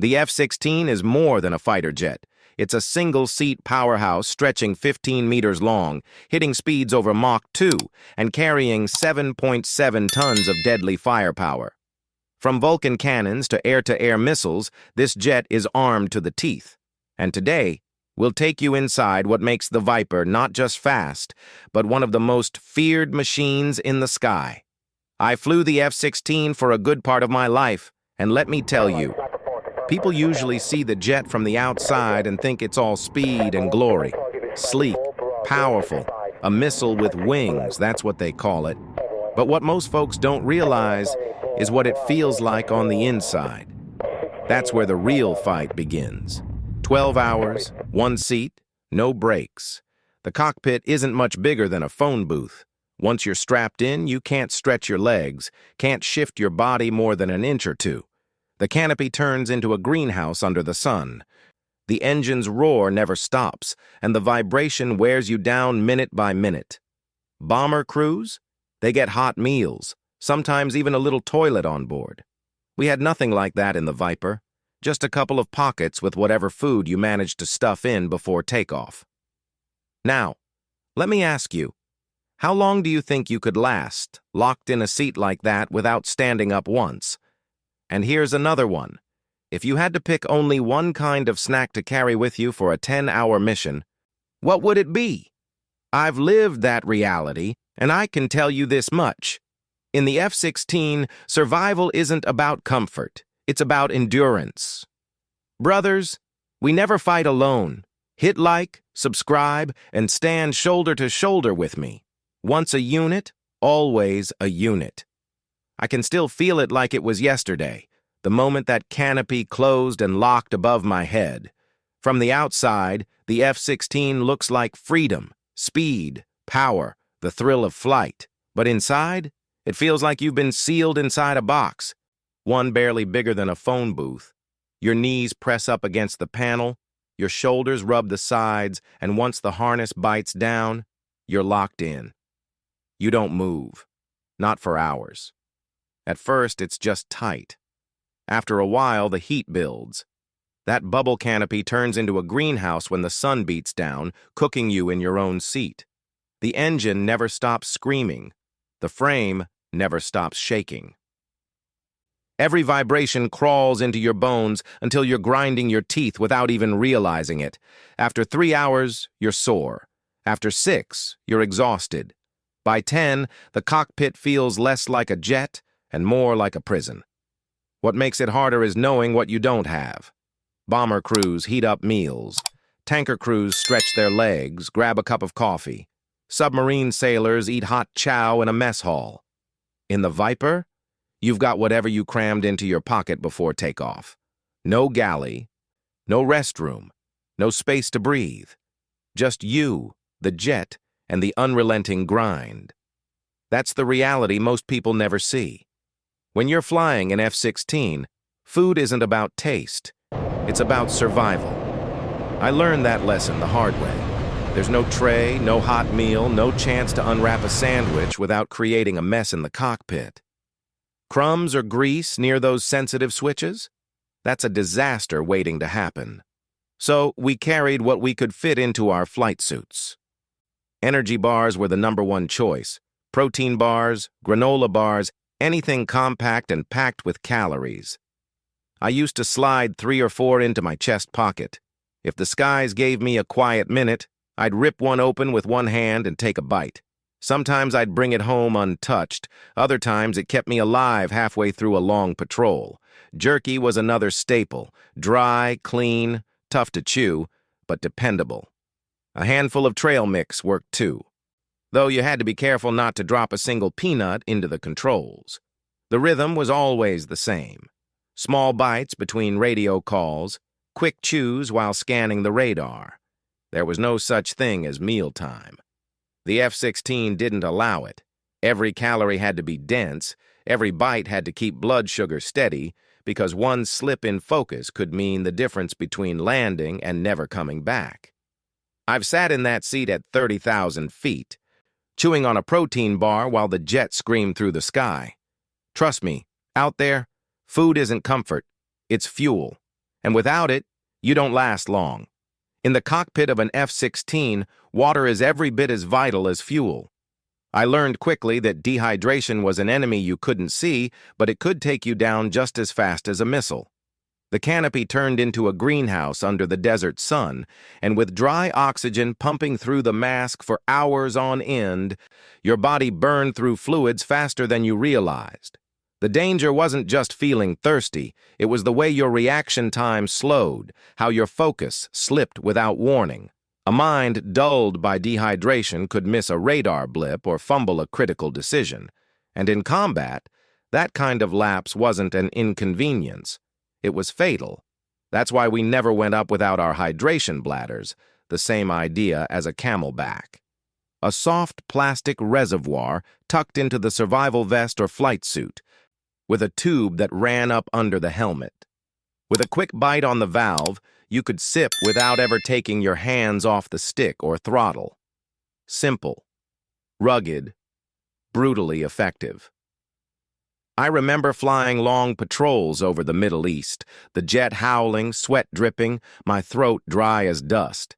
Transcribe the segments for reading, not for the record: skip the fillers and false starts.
The F-16 is more than a fighter jet. It's a single-seat powerhouse stretching 15 meters long, hitting speeds over Mach 2, and carrying 7.7 tons of deadly firepower. From Vulcan cannons to air-to-air missiles, this jet is armed to the teeth. And today, we'll take you inside what makes the Viper not just fast, but one of the most feared machines in the sky. I flew the F-16 for a good part of my life, and let me tell you, people usually see the jet from the outside and think it's all speed and glory. Sleek, powerful, a missile with wings, that's what they call it. But what most folks don't realize is what it feels like on the inside. That's where the real fight begins. 12 hours, one seat, no breaks. The cockpit isn't much bigger than a phone booth. Once you're strapped in, you can't stretch your legs, can't shift your body more than an inch or two. The canopy turns into a greenhouse under the sun. The engine's roar never stops, and the vibration wears you down minute by minute. Bomber crews? They get hot meals, sometimes even a little toilet on board. We had nothing like that in the Viper, just a couple of pockets with whatever food you managed to stuff in before takeoff. Now, let me ask you, how long do you think you could last, locked in a seat like that without standing up once? And here's another one. If you had to pick only one kind of snack to carry with you for a 10-hour mission, what would it be? I've lived that reality, and I can tell you this much. In the F-16, survival isn't about comfort. It's about endurance. Brothers, we never fight alone. Hit like, subscribe, and stand shoulder to shoulder with me. Once a unit, always a unit. I can still feel it like it was yesterday, the moment that canopy closed and locked above my head. From the outside, the F-16 looks like freedom, speed, power, the thrill of flight. But inside, it feels like you've been sealed inside a box, one barely bigger than a phone booth. Your knees press up against the panel, your shoulders rub the sides, and once the harness bites down, you're locked in. You don't move, not for hours. At first, it's just tight. After a while, the heat builds. That bubble canopy turns into a greenhouse when the sun beats down, cooking you in your own seat. The engine never stops screaming. The frame never stops shaking. Every vibration crawls into your bones until you're grinding your teeth without even realizing it. After 3 hours, you're sore. After 6, you're exhausted. By 10, the cockpit feels less like a jet and more like a prison. What makes it harder is knowing what you don't have. Bomber crews heat up meals. Tanker crews stretch their legs, grab a cup of coffee. Submarine sailors eat hot chow in a mess hall. In the Viper, you've got whatever you crammed into your pocket before takeoff. No galley, no restroom, no space to breathe. Just you, the jet, and the unrelenting grind. That's the reality most people never see. When you're flying an F-16, food isn't about taste. It's about survival. I learned that lesson the hard way. There's no tray, no hot meal, no chance to unwrap a sandwich without creating a mess in the cockpit. Crumbs or grease near those sensitive switches? That's a disaster waiting to happen. So we carried what we could fit into our flight suits. Energy bars were the #1 choice. Protein bars, granola bars, anything compact and packed with calories. I used to slide 3 or 4 into my chest pocket. If the skies gave me a quiet minute, I'd rip one open with one hand and take a bite. Sometimes I'd bring it home untouched. Other times it kept me alive halfway through a long patrol. Jerky was another staple. Dry, clean, tough to chew, but dependable. A handful of trail mix worked too, though you had to be careful not to drop a single peanut into the controls. The rhythm was always the same. Small bites between radio calls, quick chews while scanning the radar. There was no such thing as mealtime. The F-16 didn't allow it. Every calorie had to be dense, every bite had to keep blood sugar steady, because one slip in focus could mean the difference between landing and never coming back. I've sat in that seat at 30,000 feet, chewing on a protein bar while the jet screamed through the sky. Trust me, out there, food isn't comfort, it's fuel. And without it, you don't last long. In the cockpit of an F-16, water is every bit as vital as fuel. I learned quickly that dehydration was an enemy you couldn't see, but it could take you down just as fast as a missile. The canopy turned into a greenhouse under the desert sun, and with dry oxygen pumping through the mask for hours on end, your body burned through fluids faster than you realized. The danger wasn't just feeling thirsty, it was the way your reaction time slowed, how your focus slipped without warning. A mind dulled by dehydration could miss a radar blip or fumble a critical decision. And in combat, that kind of lapse wasn't an inconvenience. It was fatal. That's why we never went up without our hydration bladders, the same idea as a camelback. A soft plastic reservoir tucked into the survival vest or flight suit, with a tube that ran up under the helmet. With a quick bite on the valve, you could sip without ever taking your hands off the stick or throttle. Simple, rugged, brutally effective. I remember flying long patrols over the Middle East, the jet howling, sweat dripping, my throat dry as dust.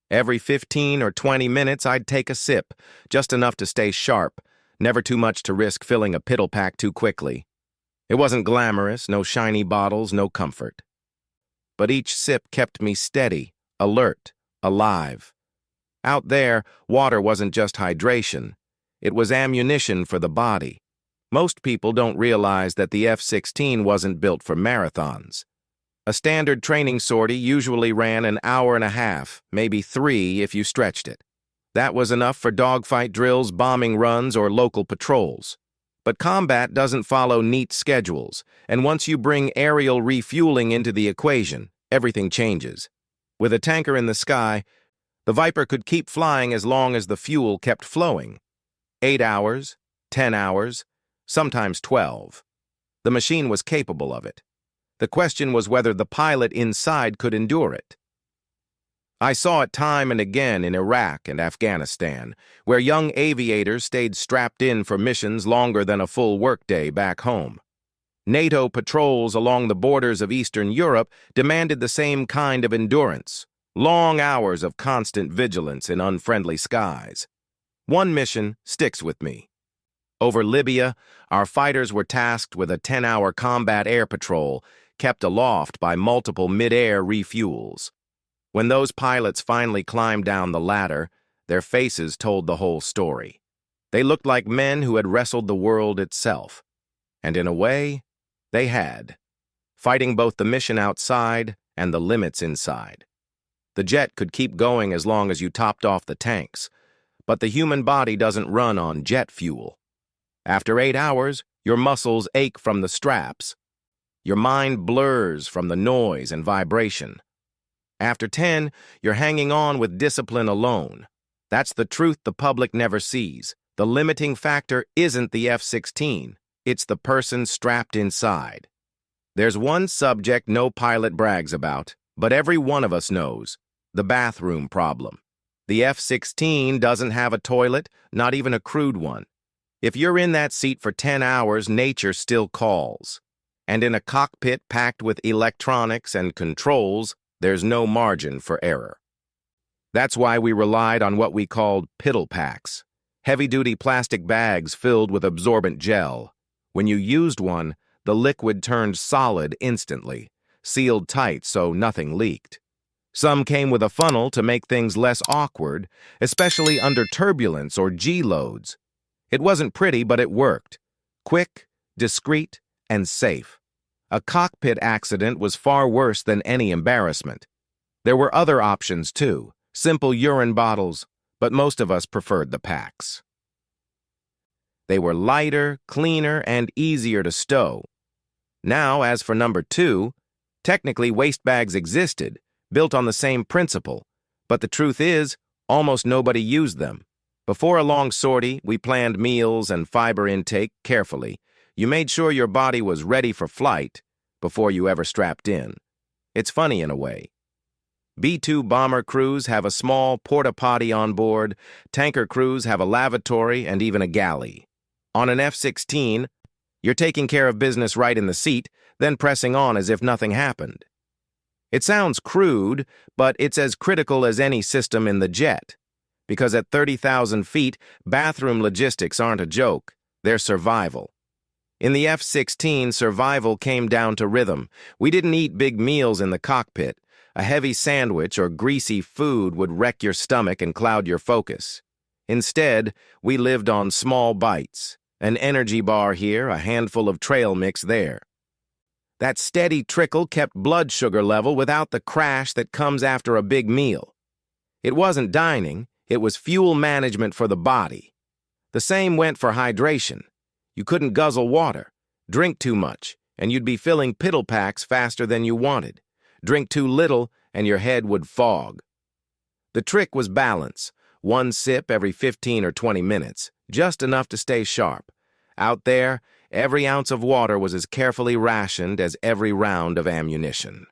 Every 15 or 20 minutes, I'd take a sip, just enough to stay sharp, never too much to risk filling a piddle pack too quickly. It wasn't glamorous, no shiny bottles, no comfort. But each sip kept me steady, alert, alive. Out there, water wasn't just hydration. It was ammunition for the body. Most people don't realize that the F-16 wasn't built for marathons. A standard training sortie usually ran an hour and a half, maybe 3 if you stretched it. That was enough for dogfight drills, bombing runs, or local patrols. But combat doesn't follow neat schedules, and once you bring aerial refueling into the equation, everything changes. With a tanker in the sky, the Viper could keep flying as long as the fuel kept flowing. 8 hours, 10 hours, sometimes 12. The machine was capable of it. The question was whether the pilot inside could endure it. I saw it time and again in Iraq and Afghanistan, where young aviators stayed strapped in for missions longer than a full workday back home. NATO patrols along the borders of Eastern Europe demanded the same kind of endurance, long hours of constant vigilance in unfriendly skies. One mission sticks with me. Over Libya, our fighters were tasked with a 10-hour combat air patrol, kept aloft by multiple mid-air refuels. When those pilots finally climbed down the ladder, their faces told the whole story. They looked like men who had wrestled the world itself. And in a way, they had, fighting both the mission outside and the limits inside. The jet could keep going as long as you topped off the tanks, but the human body doesn't run on jet fuel. After 8 hours, your muscles ache from the straps. Your mind blurs from the noise and vibration. After 10, you're hanging on with discipline alone. That's the truth the public never sees. The limiting factor isn't the F-16, it's the person strapped inside. There's one subject no pilot brags about, but every one of us knows: the bathroom problem. The F-16 doesn't have a toilet, not even a crude one. If you're in that seat for 10 hours, nature still calls. And in a cockpit packed with electronics and controls, there's no margin for error. That's why we relied on what we called piddle packs, heavy-duty plastic bags filled with absorbent gel. When you used one, the liquid turned solid instantly, sealed tight so nothing leaked. Some came with a funnel to make things less awkward, especially under turbulence or G-loads. It wasn't pretty, but it worked. Quick, discreet, and safe. A cockpit accident was far worse than any embarrassment. There were other options, too, simple urine bottles, but most of us preferred the packs. They were lighter, cleaner, and easier to stow. Now, as for number 2, technically waste bags existed, built on the same principle, but the truth is, almost nobody used them. Before a long sortie, we planned meals and fiber intake carefully. You made sure your body was ready for flight before you ever strapped in. It's funny in a way. B-2 bomber crews have a small porta-potty on board, tanker crews have a lavatory and even a galley. On an F-16, you're taking care of business right in the seat, then pressing on as if nothing happened. It sounds crude, but it's as critical as any system in the jet. Because at 30,000 feet, bathroom logistics aren't a joke, they're survival. In the F-16, survival came down to rhythm. We didn't eat big meals in the cockpit. A heavy sandwich or greasy food would wreck your stomach and cloud your focus. Instead, we lived on small bites. An energy bar here, a handful of trail mix there. That steady trickle kept blood sugar level without the crash that comes after a big meal. It wasn't dining, it was fuel management for the body. The same went for hydration. You couldn't guzzle water, drink too much, and you'd be filling piddle packs faster than you wanted. Drink too little, and your head would fog. The trick was balance. One sip every 15 or 20 minutes, just enough to stay sharp. Out there, every ounce of water was as carefully rationed as every round of ammunition.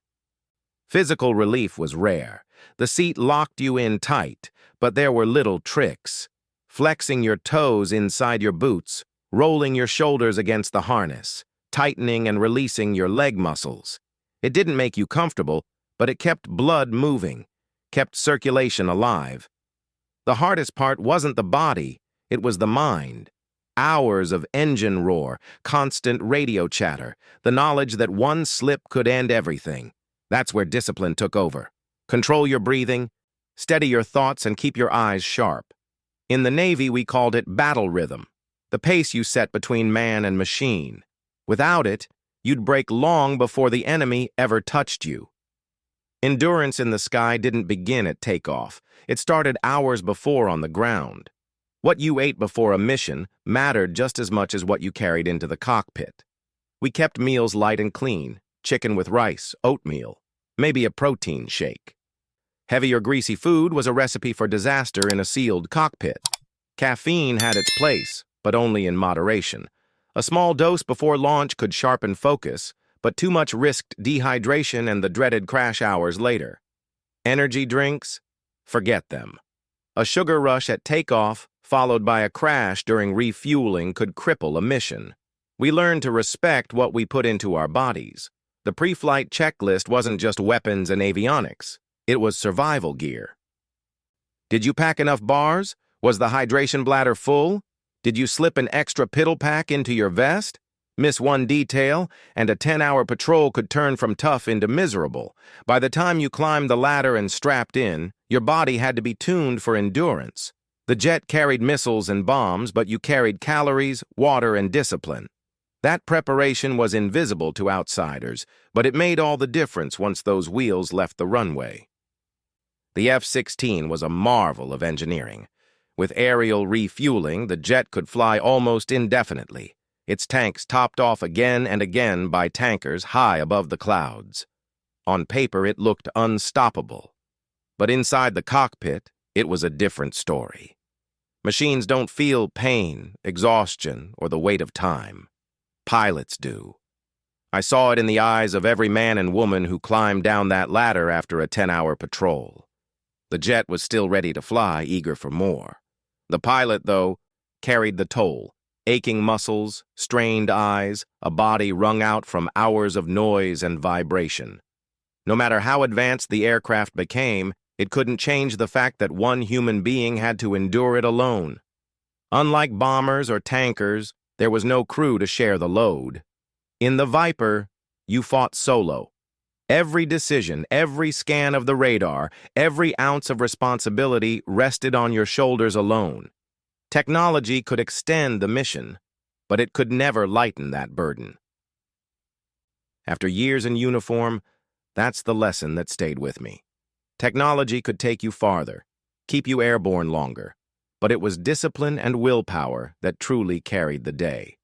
Physical relief was rare. The seat locked you in tight, but there were little tricks. Flexing your toes inside your boots, rolling your shoulders against the harness, tightening and releasing your leg muscles. It didn't make you comfortable, but it kept blood moving, kept circulation alive. The hardest part wasn't the body, it was the mind. Hours of engine roar, constant radio chatter, the knowledge that one slip could end everything. That's where discipline took over. Control your breathing, steady your thoughts, and keep your eyes sharp. In the Navy, we called it battle rhythm, the pace you set between man and machine. Without it, you'd break long before the enemy ever touched you. Endurance in the sky didn't begin at takeoff. It started hours before on the ground. What you ate before a mission mattered just as much as what you carried into the cockpit. We kept meals light and clean, chicken with rice, oatmeal, maybe a protein shake. Heavy or greasy food was a recipe for disaster in a sealed cockpit. Caffeine had its place, but only in moderation. A small dose before launch could sharpen focus, but too much risked dehydration and the dreaded crash hours later. Energy drinks? Forget them. A sugar rush at takeoff, followed by a crash during refueling, could cripple a mission. We learned to respect what we put into our bodies. The pre-flight checklist wasn't just weapons and avionics. It was survival gear. Did you pack enough bars? Was the hydration bladder full? Did you slip an extra piddle pack into your vest? Miss one detail, and a 10-hour patrol could turn from tough into miserable. By the time you climbed the ladder and strapped in, your body had to be tuned for endurance. The jet carried missiles and bombs, but you carried calories, water, and discipline. That preparation was invisible to outsiders, but it made all the difference once those wheels left the runway. The F-16 was a marvel of engineering. With aerial refueling, the jet could fly almost indefinitely, its tanks topped off again and again by tankers high above the clouds. On paper, it looked unstoppable. But inside the cockpit, it was a different story. Machines don't feel pain, exhaustion, or the weight of time. Pilots do. I saw it in the eyes of every man and woman who climbed down that ladder after a 10-hour patrol. The jet was still ready to fly, eager for more. The pilot, though, carried the toll. Aching muscles, strained eyes, a body wrung out from hours of noise and vibration. No matter how advanced the aircraft became, it couldn't change the fact that one human being had to endure it alone. Unlike bombers or tankers, there was no crew to share the load. In the Viper, you fought solo. Every decision, every scan of the radar, every ounce of responsibility rested on your shoulders alone. Technology could extend the mission, but it could never lighten that burden. After years in uniform, that's the lesson that stayed with me. Technology could take you farther, keep you airborne longer, but it was discipline and willpower that truly carried the day.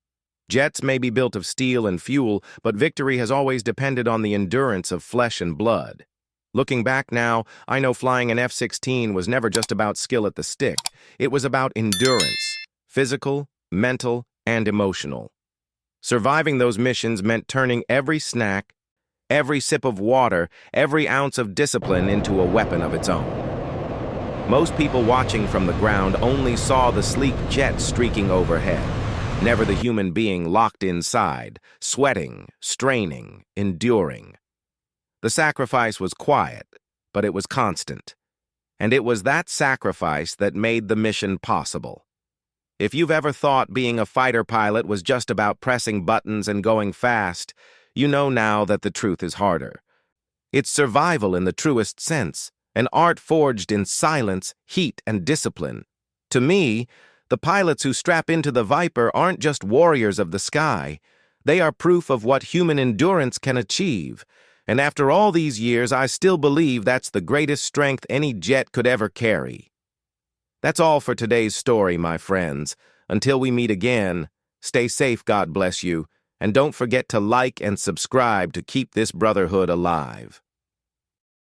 Jets may be built of steel and fuel, but victory has always depended on the endurance of flesh and blood. Looking back now, I know flying an F-16 was never just about skill at the stick. It was about endurance, physical, mental, and emotional. Surviving those missions meant turning every snack, every sip of water, every ounce of discipline into a weapon of its own. Most people watching from the ground only saw the sleek jet streaking overhead, never the human being locked inside, sweating, straining, enduring. The sacrifice was quiet, but it was constant. And it was that sacrifice that made the mission possible. If you've ever thought being a fighter pilot was just about pressing buttons and going fast, you know now that the truth is harder. It's survival in the truest sense, an art forged in silence, heat, and discipline. To me, the pilots who strap into the Viper aren't just warriors of the sky. They are proof of what human endurance can achieve. And after all these years, I still believe that's the greatest strength any jet could ever carry. That's all for today's story, my friends. Until we meet again, stay safe, God bless you, and don't forget to like and subscribe to keep this brotherhood alive.